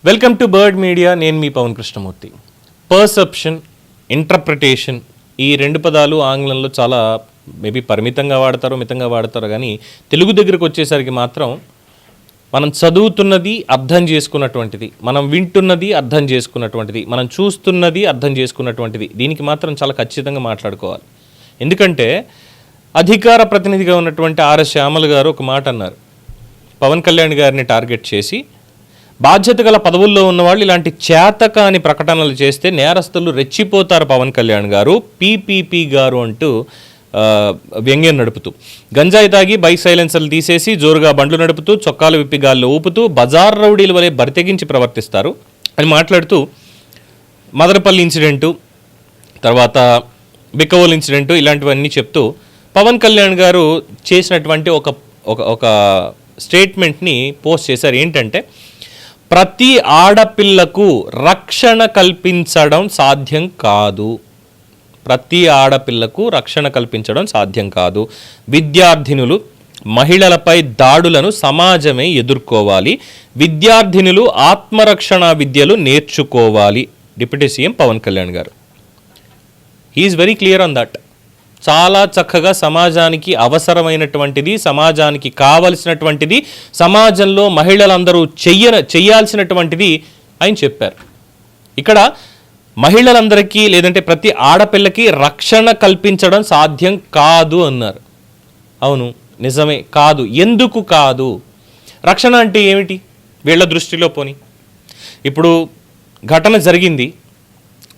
Welcome to bird media. నేను మీ Pawan Krishnamurthy. Perception, interpretation ఈ రెండు పదాలు ఆంగ్లంలో చాలా మేబీ పరిమితంగా వాడతారో మితంగా వాడతారో కానీ తెలుగు దగ్గరకు వచ్చేసరికి మాత్రం మనం చదువుతున్నది అర్థం చేసుకున్నటువంటిది, మనం వింటున్నది అర్థం చేసుకున్నటువంటిది, మనం చూస్తున్నది అర్థం చేసుకున్నటువంటిది, దీనికి మాత్రం చాలా ఖచ్చితంగా మాట్లాడుకోవాలి. ఎందుకంటే అధికార ప్రతినిధిగా ఉన్నటువంటి ఆర్ఎస్ శ్యామల్ గారు ఒక మాట అన్నారు. పవన్ కళ్యాణ్ గారిని టార్గెట్ చేసి బాధ్యత గల పదవుల్లో ఉన్నవాళ్ళు ఇలాంటి చేతకాని ప్రకటనలు చేస్తే నేరస్తులు రెచ్చిపోతారు పవన్ కళ్యాణ్ గారు, పీపీపీ గారు అంటూ వ్యంగ్యం నడుపుతూ, గంజాయి తాగి బైక్ సైలెన్సర్లు తీసేసి జోరుగా బండ్లు నడుపుతూ చొక్కాలు విప్పి గాల్లో ఊపుతూ బజార్ రౌడీల వలె బరితెగించి ప్రవర్తిస్తారు అని మాట్లాడుతూ మదనపల్లి ఇన్సిడెంటు, తర్వాత బిక్కవోలు ఇన్సిడెంటు ఇలాంటివన్నీ చెప్తూ పవన్ కళ్యాణ్ గారు చేసినటువంటి ఒక స్టేట్మెంట్ని పోస్ట్ చేశారు. ఏంటంటే, ప్రతి ఆడపిల్లకు రక్షణ కల్పించడం సాధ్యం కాదు, ప్రతి ఆడపిల్లకు రక్షణ కల్పించడం సాధ్యం కాదు. విద్యార్థినులు, మహిళలపై దాడులను సమాజమే ఎదుర్కోవాలి. విద్యార్థినులు ఆత్మరక్షణ విద్యలు నేర్చుకోవాలి. డిప్యూటీ సీఎం పవన్ కళ్యాణ్ గారు he is very clear on that. చాలా చక్కగా సమాజానికి అవసరమైనటువంటిది, సమాజానికి కావలసినటువంటిది, సమాజంలో మహిళలందరూ చెయ్యాల్సినటువంటిది ఆయన చెప్పారు. ఇక్కడ మహిళలందరికీ లేదంటే ప్రతి ఆడపిల్లకి రక్షణ కల్పించడం సాధ్యం కాదు అన్నారు. అవును, నిజమే, కాదు. ఎందుకు కాదు? రక్షణ అంటే ఏమిటి వీళ్ళ దృష్టిలో? పోని ఇప్పుడు ఘటన జరిగింది,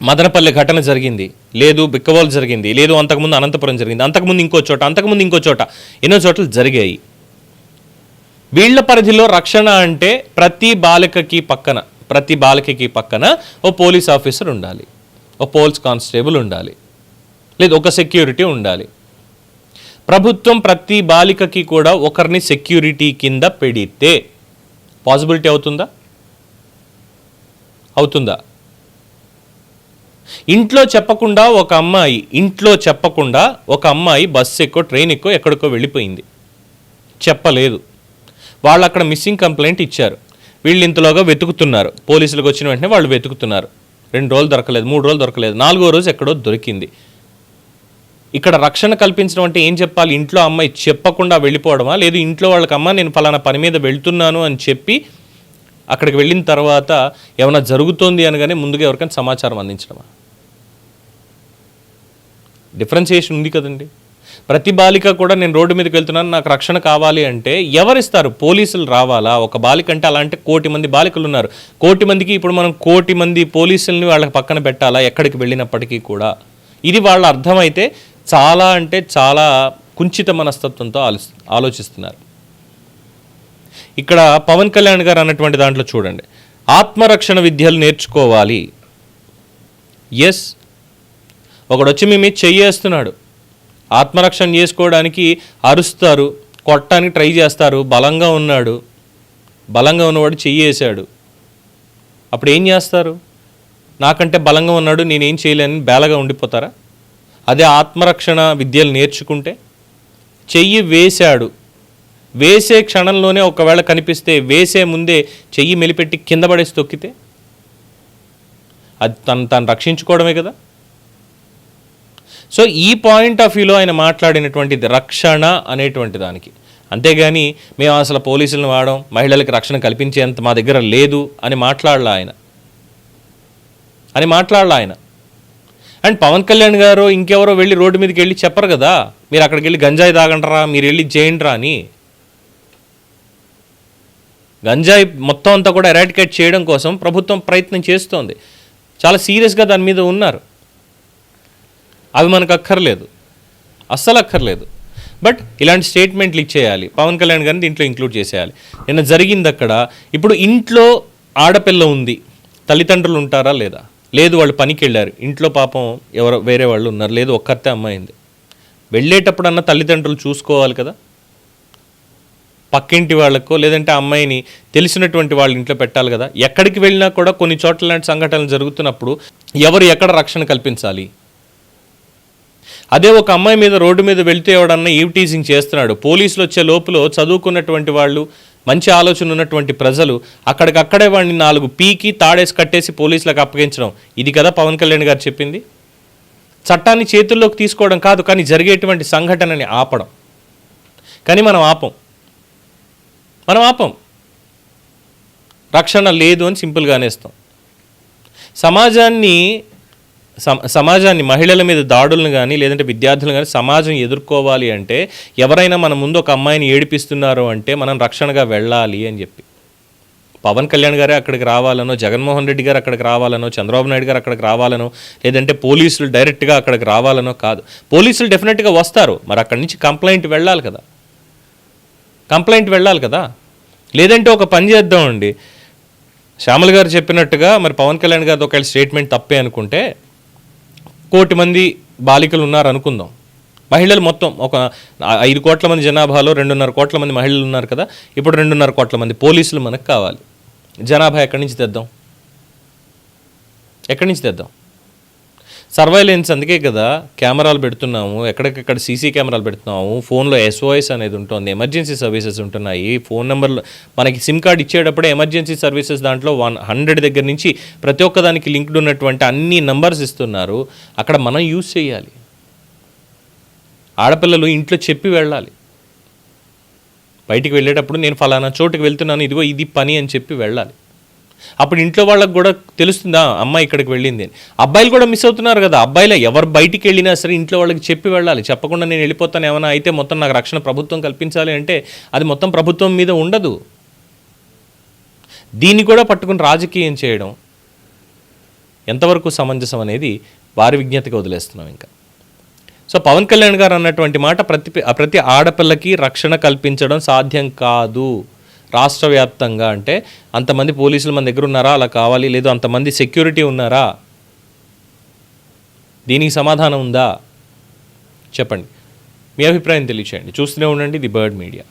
మదనపల్లి ఘటన జరిగింది, లేదు బిక్కవోలు జరిగింది, లేదు అంతకుముందు అనంతపురం జరిగింది, అంతకుముందు ఇంకో చోట ఎన్నో చోట్ల జరిగాయి. వీళ్ల పరిధిలో రక్షణ అంటే ప్రతి బాలికకి పక్కన ఓ పోలీస్ ఆఫీసర్ ఉండాలి, ఓ పోలీస్ కానిస్టేబుల్ ఉండాలి, లేదు ఒక సెక్యూరిటీ ఉండాలి. ప్రభుత్వం ప్రతి బాలికకి కూడా ఒకరిని సెక్యూరిటీ కింద పెడితే పాసిబిలిటీ అవుతుందా? ఇంట్లో చెప్పకుండా ఒక అమ్మాయి బస్సు ఎక్కువ, ట్రైన్ ఎక్కువ, ఎక్కడికో వెళ్ళిపోయింది, చెప్పలేదు. వాళ్ళు అక్కడ మిస్సింగ్ కంప్లైంట్ ఇచ్చారు. వీళ్ళు ఇంతలోగా వెతుకుతున్నారు, పోలీసులకు వచ్చిన వెంటనే వాళ్ళు వెతుకుతున్నారు. 2 రోజులు దొరకలేదు, 3 రోజులు దొరకలేదు, 4వ రోజు ఎక్కడో దొరికింది. ఇక్కడ రక్షణ కల్పించడం అంటే ఏం చెప్పాలి? ఇంట్లో అమ్మాయి చెప్పకుండా వెళ్ళిపోవడమా? లేదు ఇంట్లో వాళ్ళకి అమ్మ నేను ఫలానా పని మీద వెళ్తున్నాను అని చెప్పి అక్కడికి వెళ్ళిన తర్వాత ఏమైనా జరుగుతోంది అనగానే ముందుగా ఎవరికైనా సమాచారం అందించడమా? డిఫరెన్సియేషన్ ఉంది కదండి. ప్రతి బాలిక కూడా నేను రోడ్డు మీదకి వెళ్తున్నాను, నాకు రక్షణ కావాలి అంటే ఎవరిస్తారు? పోలీసులు రావాలా? ఒక బాలిక అంటే అలాంటి 1 కోటి మంది బాలికలు ఉన్నారు. 1 కోటి మందికి ఇప్పుడు మనం 1 కోటి మంది పోలీసుల్ని వాళ్ళకి పక్కన పెట్టాలా ఎక్కడికి వెళ్ళినప్పటికీ కూడా? ఇది వాళ్ళ అర్థమైతే చాలా అంటే చాలా కుంచిత మనస్తత్వంతో ఆలోచిస్తున్నారు. ఇక్కడ పవన్ కళ్యాణ్ గారు అన్నటువంటి దాంట్లో చూడండి, ఆత్మరక్షణ విద్యలు నేర్చుకోవాలి. ఎస్, ఒకడు వచ్చి మీ మీద చెయ్యేస్తున్నాడు, ఆత్మరక్షణ చేసుకోవడానికి అరుస్తారు, కొట్టడానికి ట్రై చేస్తారు, బలంగా ఉన్నవాడు చెయ్యేశాడు, అప్పుడు ఏం చేస్తారు? నాకంటే బలంగా ఉన్నాడు, నేనేం చేయలేని బేలగా ఉండిపోతారా? అదే ఆత్మరక్షణ విద్యలు నేర్చుకుంటే, చెయ్యి వేసే క్షణంలోనే ఒకవేళ కనిపిస్తే వేసే ముందే చెయ్యి మెలిపెట్టి కింద పడేసి తొక్కితే అది తను రక్షించుకోవడమే కదా. సో ఈ పాయింట్ ఆఫ్ వ్యూలో ఆయన మాట్లాడినటువంటిది రక్షణ అనేటువంటి దానికి. అంతేగాని మేము అసలు పోలీసులను వాడడం, మహిళలకు రక్షణ కల్పించేంత మా దగ్గర లేదు అని మాట్లాడలా ఆయన. అండ్ పవన్ కళ్యాణ్ గారు ఇంకెవరో వెళ్ళి రోడ్డు మీదకి వెళ్ళి చెప్పరు కదా, మీరు అక్కడికి వెళ్ళి గంజాయి తాగంటారా, మీరు వెళ్ళి చేయండిరా అని. గంజాయి మొత్తం అంతా కూడా ఎరాడికేట్ చేయడం కోసం ప్రభుత్వం ప్రయత్నం చేస్తోంది, చాలా సీరియస్గా దాని మీద ఉన్నారు. అవి మనకు అక్కర్లేదు, అస్సలు అక్కర్లేదు. బట్ ఇలాంటి స్టేట్మెంట్లు ఇచ్చేయాలి, పవన్ కళ్యాణ్ గారిని దీంట్లో ఇంక్లూడ్ చేసేయాలి. నిన్న జరిగింది అక్కడ. ఇప్పుడు ఇంట్లో ఆడపిల్ల ఉంది, తల్లిదండ్రులు ఉంటారా లేదా? లేదు, వాళ్ళు పనికి వెళ్ళారు, ఇంట్లో పాపం ఎవరో వేరే వాళ్ళు ఉన్నారు, లేదు ఒక్కరితే అమ్మాయింది. వెళ్ళేటప్పుడన్నా తల్లిదండ్రులు చూసుకోవాలి కదా, పక్కింటి వాళ్ళకో లేదంటే అమ్మాయిని తెలిసినటువంటి వాళ్ళ ఇంట్లో పెట్టాలి కదా. ఎక్కడికి వెళ్ళినా కూడా కొన్ని చోట్ల లాంటి సంఘటనలు జరుగుతున్నప్పుడు ఎవరు ఎక్కడ రక్షణ కల్పించాలి? అదే ఒక అమ్మాయి మీద రోడ్డు మీద వెళ్తే ఎవడన్నా ఈవ్ టీజింగ్ చేస్తున్నాడు, పోలీసులు వచ్చే లోపల చదువుకున్నటువంటి వాళ్ళు మంచి ఆలోచన ఉన్నటువంటి ప్రజలు అక్కడికక్కడే వాడిని 4 పీకి తాడేసి కట్టేసి పోలీసులకు అప్పగించడం, ఇది కదా పవన్ కళ్యాణ్ గారు చెప్పింది. చట్టాన్ని చేతుల్లోకి తీసుకోవడం కాదు, కానీ జరిగేటువంటి సంఘటనని ఆపడం. కానీ మనం ఆపం. రక్షణ లేదు అని సింపుల్గా అనేస్తాం. సమాజాన్ని మహిళల మీద దాడులను కానీ లేదంటే విద్యార్థులను కానీ సమాజం ఎదుర్కోవాలి అంటే ఎవరైనా మన ముందు ఒక అమ్మాయిని ఏడిపిస్తున్నారు అంటే మనం రక్షణగా వెళ్ళాలి అని చెప్పి పవన్ కళ్యాణ్ గారే అక్కడికి రావాలనో, జగన్మోహన్ రెడ్డి గారు అక్కడికి రావాలనో, చంద్రబాబు నాయుడు గారు అక్కడికి రావాలనో, లేదంటే పోలీసులు డైరెక్ట్గా అక్కడికి రావాలనో కాదు. పోలీసులు డెఫినెట్గా వస్తారు, మరి అక్కడి నుంచి కంప్లైంట్ వెళ్ళాలి కదా. లేదంటే ఒక పని చేద్దామండి, శ్యామల్ గారు చెప్పినట్టుగా మరి పవన్ కళ్యాణ్ గారితో ఒకవేళ స్టేట్మెంట్ తప్పే అనుకుంటే 1 కోటి మంది బాలికలు ఉన్నారు అనుకుందాం. మహిళలు మొత్తం ఒక 5 కోట్ల మంది జనాభాలో 2.5 కోట్ల మంది మహిళలు ఉన్నారు కదా. ఇప్పుడు 2.5 కోట్ల మంది పోలీసులు మనకు కావాలి. జనాభా ఎక్కడి నుంచి తెద్దాం? సర్వైలెన్స్, అందుకే కదా కెమెరాలు పెడుతున్నాము, ఎక్కడికెక్కడ సీసీ కెమెరాలు పెడుతున్నాము, ఫోన్లో SOS అనేది ఉంటుంది, ఎమర్జెన్సీ సర్వీసెస్ ఉంటున్నాయి. ఫోన్ నెంబర్లు మనకి సిమ్ కార్డ్ ఇచ్చేటప్పుడే ఎమర్జెన్సీ సర్వీసెస్ దాంట్లో 100 దగ్గర నుంచి ప్రతి ఒక్కదానికి లింక్డ్ ఉన్నటువంటి అన్ని నంబర్స్ ఇస్తున్నారు. అక్కడ మనం యూజ్ చేయాలి. ఆడపిల్లలు ఇంట్లో చెప్పి వెళ్ళాలి. బయటికి వెళ్ళేటప్పుడు నేను ఫలానా చోటుకి వెళ్తున్నాను, ఇదిగో ఇది పని అని చెప్పి వెళ్ళాలి. అప్పుడు ఇంట్లో వాళ్ళకి కూడా తెలుస్తుందా అమ్మాయి ఇక్కడికి వెళ్ళింది అని. అబ్బాయిలు కూడా మిస్ అవుతున్నారు కదా. అబ్బాయిలు ఎవరు బయటికి వెళ్ళినా సరే ఇంట్లో వాళ్ళకి చెప్పి వెళ్ళాలి. చెప్పకుండా నేను వెళ్ళిపోతాను ఏమైనా అయితే మొత్తం నాకు రక్షణ ప్రభుత్వం కల్పించాలి అంటే అది మొత్తం ప్రభుత్వం మీద ఉండదు. దీన్ని కూడా పట్టుకుని రాజకీయం చేయడం ఎంతవరకు సమంజసం అనేది వారి విజ్ఞతగా వదిలేస్తున్నాం ఇంకా. సో పవన్ కళ్యాణ్ గారు అన్నటువంటి మాట ప్రతి ఆడపిల్లకి రక్షణ కల్పించడం సాధ్యం కాదు రాష్ట్ర వ్యాప్తంగా. అంటే అంతమంది పోలీసులు మన దగ్గర ఉన్నారా, అలా కావాలి, లేదు అంతమంది సెక్యూరిటీ ఉన్నారా, దీనికి సమాధానం ఉందా చెప్పండి. మీ అభిప్రాయం తెలియచేయండి. చూస్తూనే ఉండండి ది బర్డ్ మీడియా.